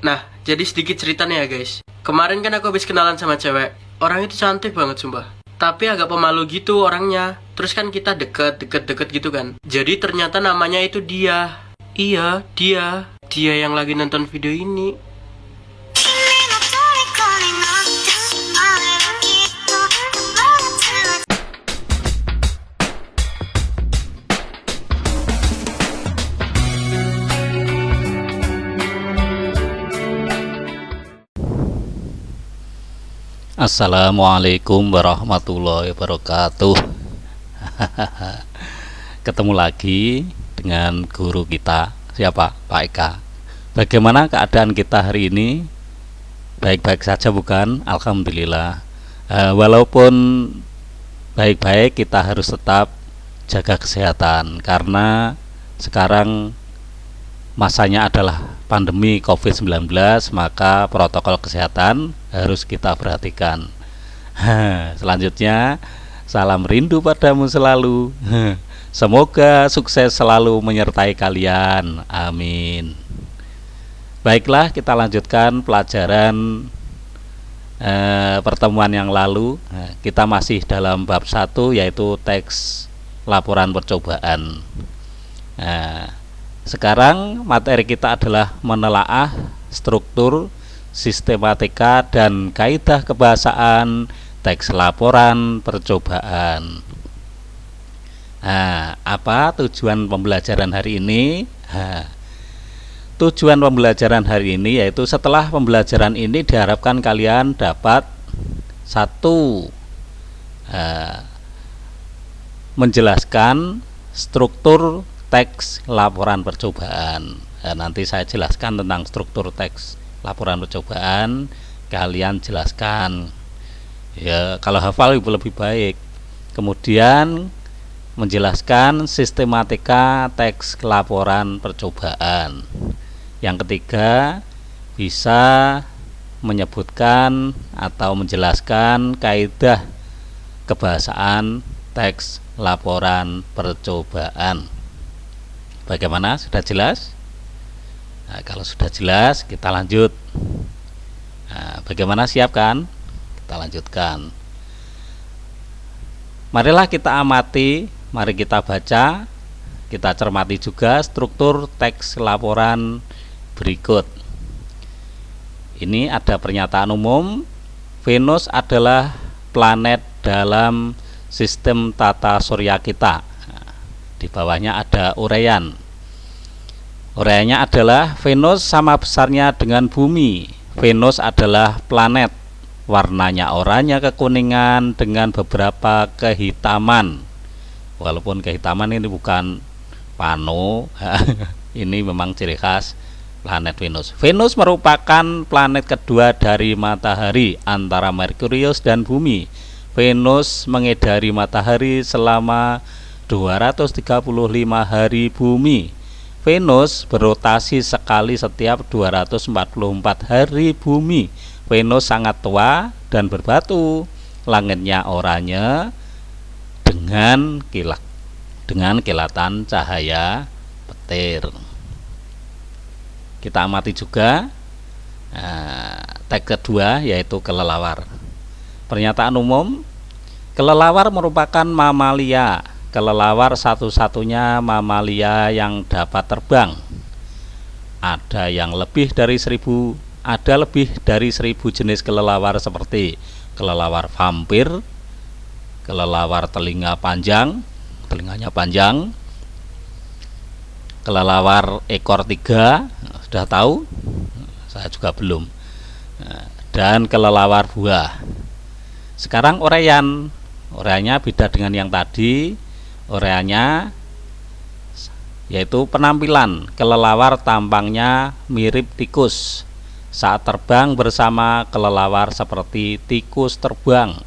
Nah, jadi sedikit cerita nih ya guys. Kemarin kan aku habis kenalan sama cewek. Orang itu cantik banget sumpah. Tapi agak pemalu gitu orangnya. Terus kan kita deket gitu kan. Jadi ternyata namanya itu dia. Iya, dia. Dia yang lagi nonton video ini. Assalamualaikum warahmatullahi wabarakatuh. Ketemu lagi dengan guru kita. Siapa? Pak Eka. Bagaimana keadaan kita hari ini? Baik-baik saja bukan? Alhamdulillah. Walaupun baik-baik, kita harus tetap jaga kesehatan karena sekarang masanya adalah pandemi COVID-19, maka protokol kesehatan harus kita perhatikan. Selanjutnya, salam rindu padamu selalu. Semoga sukses selalu menyertai kalian. Amin. Baiklah, kita lanjutkan pelajaran pertemuan yang lalu. Kita masih dalam bab 1, yaitu teks laporan percobaan. Sekarang materi kita adalah menelaah struktur, sistematika, dan kaidah kebahasaan teks laporan percobaan. Apa tujuan pembelajaran hari ini? Tujuan pembelajaran hari ini yaitu setelah pembelajaran ini diharapkan kalian dapat 1. Menjelaskan struktur teks laporan percobaan. Nanti saya jelaskan tentang struktur teks laporan percobaan, kalian jelaskan. Ya, kalau hafal lebih baik. Kemudian menjelaskan sistematika teks laporan percobaan. Yang ketiga, bisa menyebutkan atau menjelaskan kaidah kebahasaan teks laporan percobaan. Bagaimana? Sudah jelas? Kalau sudah jelas, kita lanjut. Bagaimana, siap kan? Kita lanjutkan. Marilah kita amati, mari kita baca, kita cermati juga struktur teks laporan berikut. Ini ada pernyataan umum. Venus adalah planet dalam sistem tata surya kita. Di bawahnya ada uraian. Uraiannya adalah Venus sama besarnya dengan bumi. Venus adalah planet. Warnanya oranye kekuningan dengan beberapa kehitaman. Walaupun kehitaman ini bukan pano, ini memang ciri khas planet Venus. Venus merupakan planet kedua dari matahari antara Merkurius dan bumi. Venus mengedari matahari selama 235 hari bumi. Venus berotasi sekali setiap 244 hari bumi. Venus sangat tua dan berbatu. Langitnya oranye dengan kilatan cahaya petir. Kita amati juga teks kedua, yaitu kelelawar. Pernyataan umum, kelelawar merupakan mamalia. Kelelawar satu-satunya mamalia yang dapat terbang. Ada lebih dari 1000 jenis kelelawar seperti kelelawar vampir, kelelawar telinganya panjang, kelelawar ekor 3, sudah tahu? Saya juga belum. Dan kelelawar buah. Sekarang uraiannya beda dengan yang tadi. Uraiannya yaitu penampilan kelelawar tampangnya mirip tikus. Saat terbang bersama kelelawar seperti tikus terbang.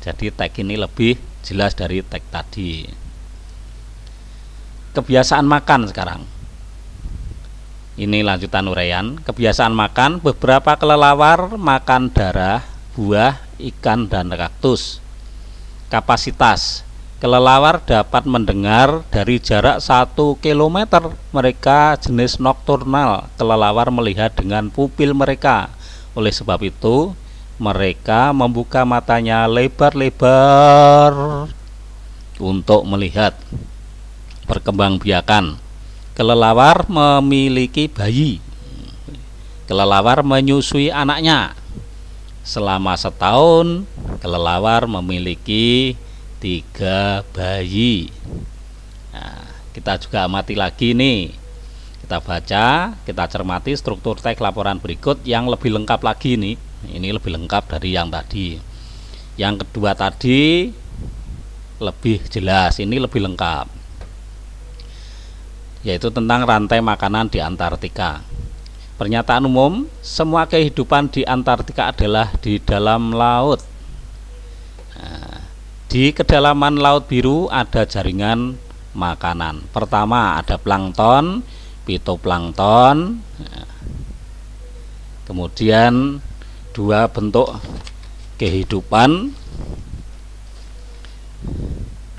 Jadi teks ini lebih jelas dari teks tadi. Kebiasaan makan sekarang. Ini lanjutan uraian. Kebiasaan makan, beberapa kelelawar makan darah, buah, ikan, dan kaktus. Kapasitas, Kelelawar dapat mendengar dari jarak 1 km. Mereka jenis nokturnal. Kelelawar melihat dengan pupil mereka. Oleh sebab itu, mereka membuka matanya lebar-lebar untuk melihat. Perkembangbiakan. Kelelawar memiliki bayi. Kelelawar menyusui anaknya. Selama setahun, kelelawar memiliki 3 bayi. Nah, kita juga amati lagi nih. Kita baca, kita cermati struktur teks laporan berikut yang lebih lengkap lagi nih. Ini lebih lengkap dari yang tadi. Yang kedua tadi lebih jelas, ini lebih lengkap. Yaitu tentang rantai makanan di Antartika. Pernyataan umum, semua kehidupan di Antartika adalah di dalam laut. Nah, di kedalaman Laut Biru ada jaringan makanan. Pertama ada plankton, fitoplankton. Kemudian 2 bentuk kehidupan.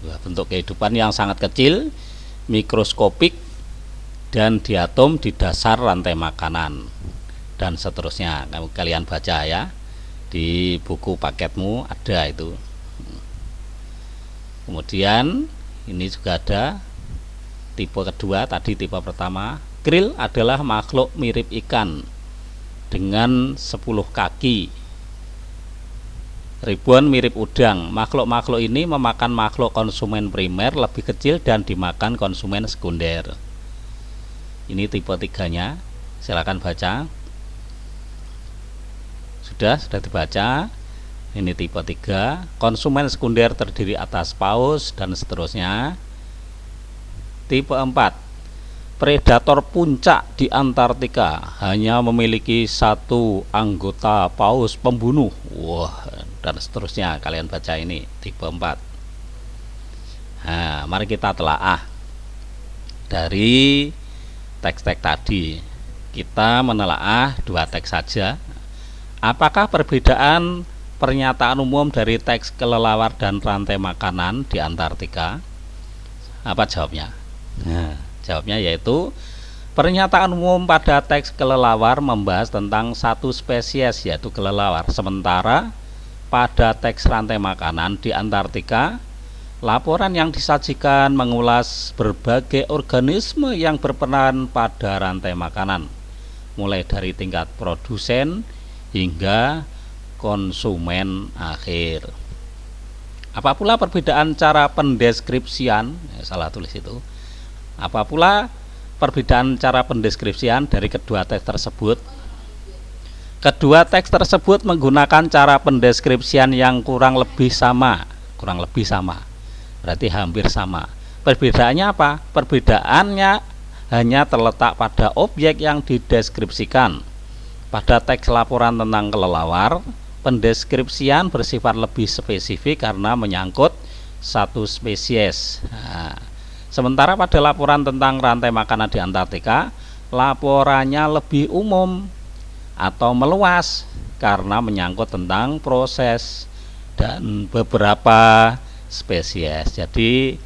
2 bentuk kehidupan yang sangat kecil, mikroskopik, dan diatom di dasar rantai makanan, dan seterusnya. Kalian baca ya, di buku paketmu ada itu. Kemudian ini juga ada tipe kedua, tadi tipe pertama. Krill adalah makhluk mirip ikan dengan 10 kaki. Ribuan mirip udang. Makhluk-makhluk ini memakan makhluk konsumen primer lebih kecil dan dimakan konsumen sekunder. Ini tipe 3-nya. Silakan baca. Sudah dibaca. Ini tipe 3. Konsumen sekunder terdiri atas paus dan seterusnya. Tipe 4. Predator puncak di Antartika hanya memiliki 1 anggota paus pembunuh. Wah, dan seterusnya. Kalian baca ini tipe 4. Nah, mari kita telaah dari teks-teks tadi. Kita menelaah 2 teks saja. Apakah perbedaan pernyataan umum dari teks kelelawar dan rantai makanan di Antartika? Apa jawabnya? Nah, jawabnya yaitu pernyataan umum pada teks kelelawar membahas tentang 1 spesies, yaitu kelelawar. Sementara pada teks rantai makanan di Antartika, laporan yang disajikan mengulas berbagai organisme yang berperan pada rantai makanan, mulai dari tingkat produsen hingga konsumen akhir. Apa pula perbedaan cara pendeskripsian? Salah tulis itu. Apa pula perbedaan cara pendeskripsian dari kedua teks tersebut? Kedua teks tersebut menggunakan cara pendeskripsian yang kurang lebih sama. Berarti hampir sama. Perbedaannya apa? Perbedaannya hanya terletak pada objek yang dideskripsikan. Pada teks laporan tentang kelelawar, pendeskripsian bersifat lebih spesifik karena menyangkut 1 spesies. Nah, sementara pada laporan tentang rantai makanan di Antartika, laporannya lebih umum atau meluas karena menyangkut tentang proses dan beberapa spesies. Jadi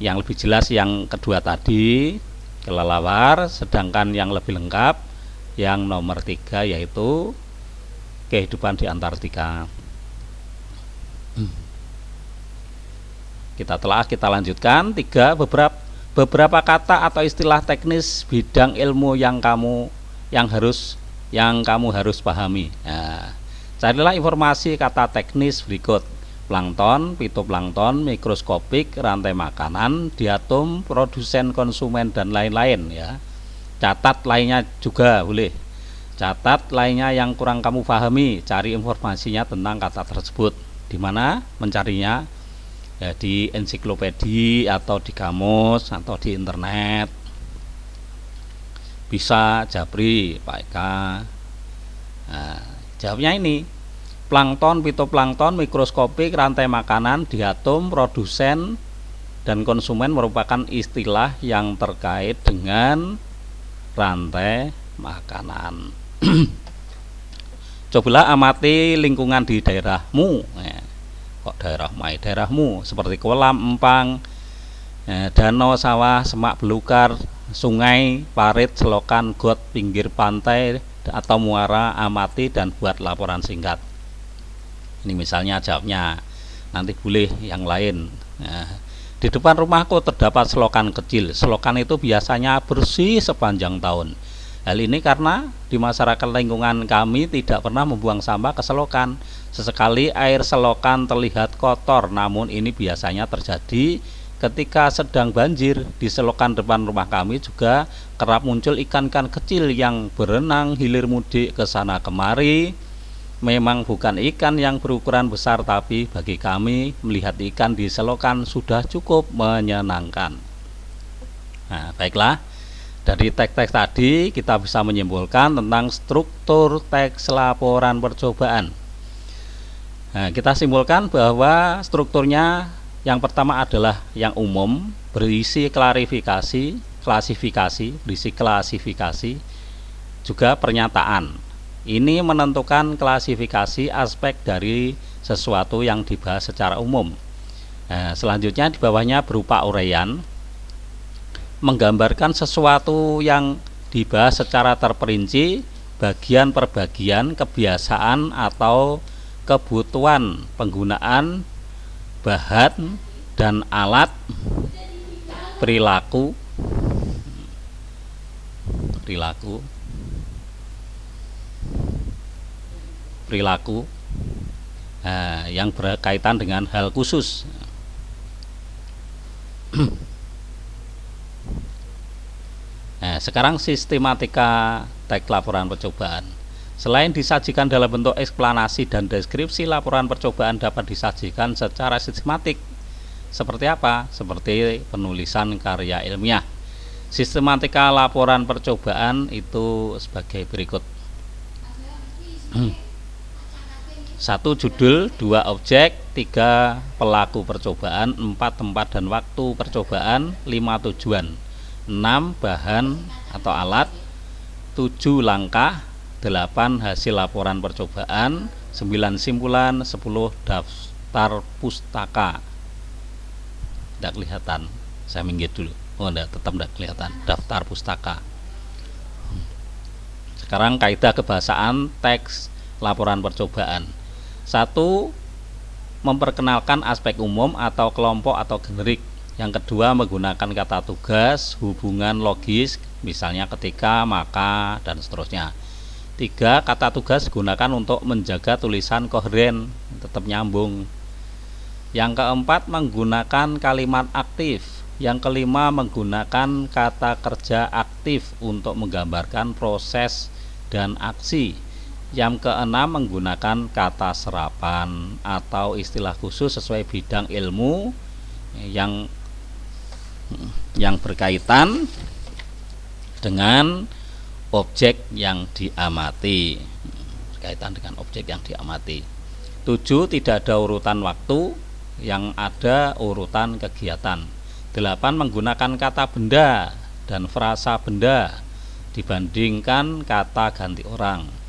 yang lebih jelas yang kedua tadi, kelelawar, sedangkan yang lebih lengkap yang nomor 3 yaitu kehidupan di Antartika. Kita lanjutkan. 3. Beberapa kata atau istilah teknis bidang ilmu yang kamu harus pahami. Nah, carilah informasi kata teknis berikut: plankton, fitoplankton, mikroskopik, rantai makanan, diatom, produsen, konsumen, dan lain-lain ya. Catat lainnya juga boleh. Catat lainnya yang kurang kamu pahami, cari informasinya tentang kata tersebut. Di mana mencarinya? Ya, di ensiklopedia atau di kamus atau di internet. Bisa Japri, Pak Eka. Nah, jawabnya ini: plankton, fitoplankton, mikroskopik, rantai makanan, diatom, produsen, dan konsumen merupakan istilah yang terkait dengan rantai makanan. Cobalah amati lingkungan di daerahmu. Kok daerahmu seperti kolam, empang, danau, sawah, semak belukar, sungai, parit, selokan, got, pinggir pantai atau muara, amati dan buat laporan singkat. Ini misalnya jawabnya. Nanti boleh yang lain. Di depan rumahku terdapat selokan kecil. Selokan itu biasanya bersih sepanjang tahun. Hal ini karena di masyarakat lingkungan kami tidak pernah membuang sampah ke selokan. Sesekali air selokan terlihat kotor, namun ini biasanya terjadi ketika sedang banjir. Di selokan depan rumah kami juga kerap muncul ikan-ikan kecil yang berenang hilir mudik ke sana kemari. Memang bukan ikan yang berukuran besar, tapi bagi kami melihat ikan di selokan sudah cukup menyenangkan. Nah, baiklah, dari teks-teks tadi kita bisa menyimpulkan tentang struktur teks laporan percobaan. Nah, kita simpulkan bahwa strukturnya yang pertama adalah yang umum, berisi klasifikasi, juga pernyataan. Ini menentukan klasifikasi aspek dari sesuatu yang dibahas secara umum. Selanjutnya di bawahnya berupa uraian, menggambarkan sesuatu yang dibahas secara terperinci, bagian per bagian, kebiasaan atau kebutuhan penggunaan bahan dan alat, perilaku yang berkaitan dengan hal khusus. Sekarang sistematika teks laporan percobaan. Selain disajikan dalam bentuk eksplanasi dan deskripsi, laporan percobaan dapat disajikan secara sistematik. Seperti apa? Seperti penulisan karya ilmiah. Sistematika laporan percobaan itu sebagai berikut. 1 judul, 2 objek, 3 pelaku percobaan, 4 tempat dan waktu percobaan, 5 tujuan, 6 bahan atau alat, 7 langkah, 8 hasil laporan percobaan, 9 simpulan, 10 daftar pustaka. Tidak kelihatan, saya minggir dulu. Tetap tidak kelihatan, daftar pustaka. Sekarang kaidah kebahasaan teks laporan percobaan. 1. Memperkenalkan aspek umum atau kelompok atau generik. Yang kedua, menggunakan kata tugas, hubungan logis, misalnya ketika, maka, dan seterusnya. 3. Kata tugas gunakan untuk menjaga tulisan koheren, tetap nyambung. Yang keempat, menggunakan kalimat aktif. Yang kelima, menggunakan kata kerja aktif untuk menggambarkan proses dan aksi. Yang keenam, menggunakan kata serapan atau istilah khusus sesuai bidang ilmu yang berkaitan dengan objek yang diamati. 7. Tidak ada urutan waktu, yang ada urutan kegiatan. 8. Menggunakan kata benda dan frasa benda dibandingkan kata ganti orang.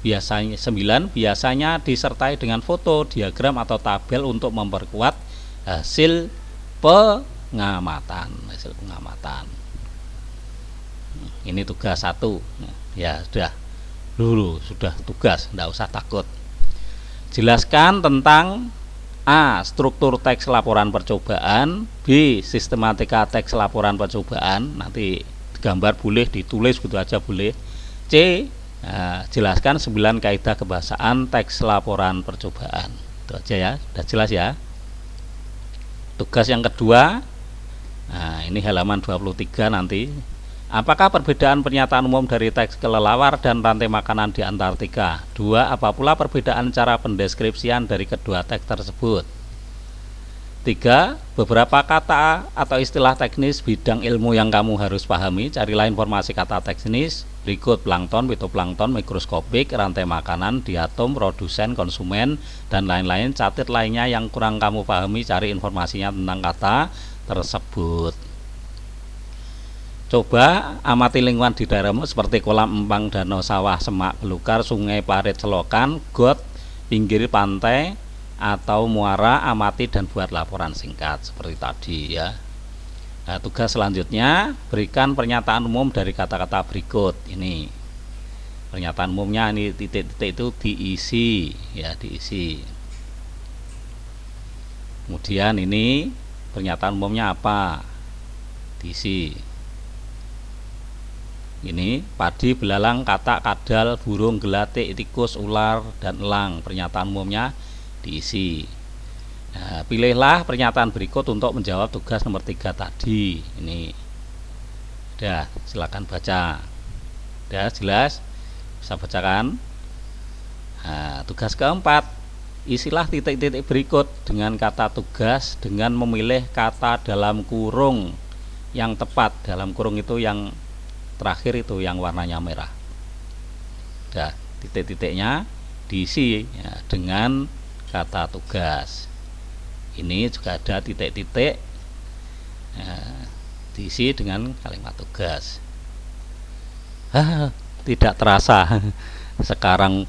9. Biasanya disertai dengan foto, diagram atau tabel untuk memperkuat hasil pengamatan. Ini tugas 1. Ya sudah, dulu sudah tugas, tidak usah takut. Jelaskan tentang A. Struktur teks laporan percobaan, B. Sistematika teks laporan percobaan. Nanti gambar boleh, ditulis gitu aja boleh. C. Jelaskan 9 kaidah kebahasaan teks laporan percobaan. Itu aja ya, sudah jelas ya. Tugas yang kedua, ini halaman 23 nanti. Apakah perbedaan pernyataan umum dari teks kelelawar dan rantai makanan di Antartika? 2. Apa pula perbedaan cara pendeskripsian dari kedua teks tersebut? 3. Beberapa kata atau istilah teknis bidang ilmu yang kamu harus pahami. Carilah informasi kata teknis berikut: plankton, fitoplankton, mikroskopik, rantai makanan, diatom, produsen, konsumen, dan lain-lain. Catat lainnya yang kurang kamu pahami, cari informasinya tentang kata tersebut. Coba amati lingkungan di daerahmu seperti kolam, empang, danau, sawah, semak belukar, sungai, parit, selokan, got, pinggir pantai, atau muara, amati dan buat laporan singkat seperti tadi ya. Nah, tugas selanjutnya berikan pernyataan umum dari kata-kata berikut. Ini pernyataan umumnya, ini titik-titik itu diisi ya, diisi. Kemudian ini pernyataan umumnya apa, diisi. Ini padi, belalang, katak, kadal, burung, gelatik, tikus, ular dan elang, pernyataan umumnya diisi. Nah, pilihlah pernyataan berikut untuk menjawab tugas nomor 3 tadi. Ini udah, silakan baca. Udah jelas, bisa bacakan. Nah, tugas keempat, isilah titik-titik berikut dengan kata tugas dengan memilih kata dalam kurung yang tepat. Dalam kurung itu yang terakhir itu yang warnanya merah. Udah, titik-titiknya diisi ya, dengan kata tugas. Ini juga ada titik-titik ya, diisi dengan kalimat tugas. Tidak terasa sekarang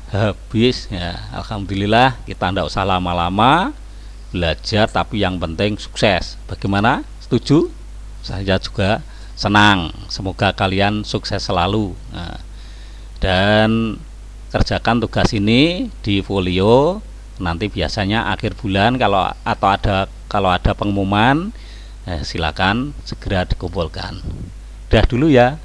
habis ya. Alhamdulillah, kita tidak usah lama-lama belajar, tapi yang penting sukses. Bagaimana? Setuju? Saya juga senang. Semoga kalian sukses selalu. Nah, dan kerjakan tugas ini di folio. Nanti biasanya akhir bulan kalau ada pengumuman, silakan segera dikumpulkan. Udah dulu ya.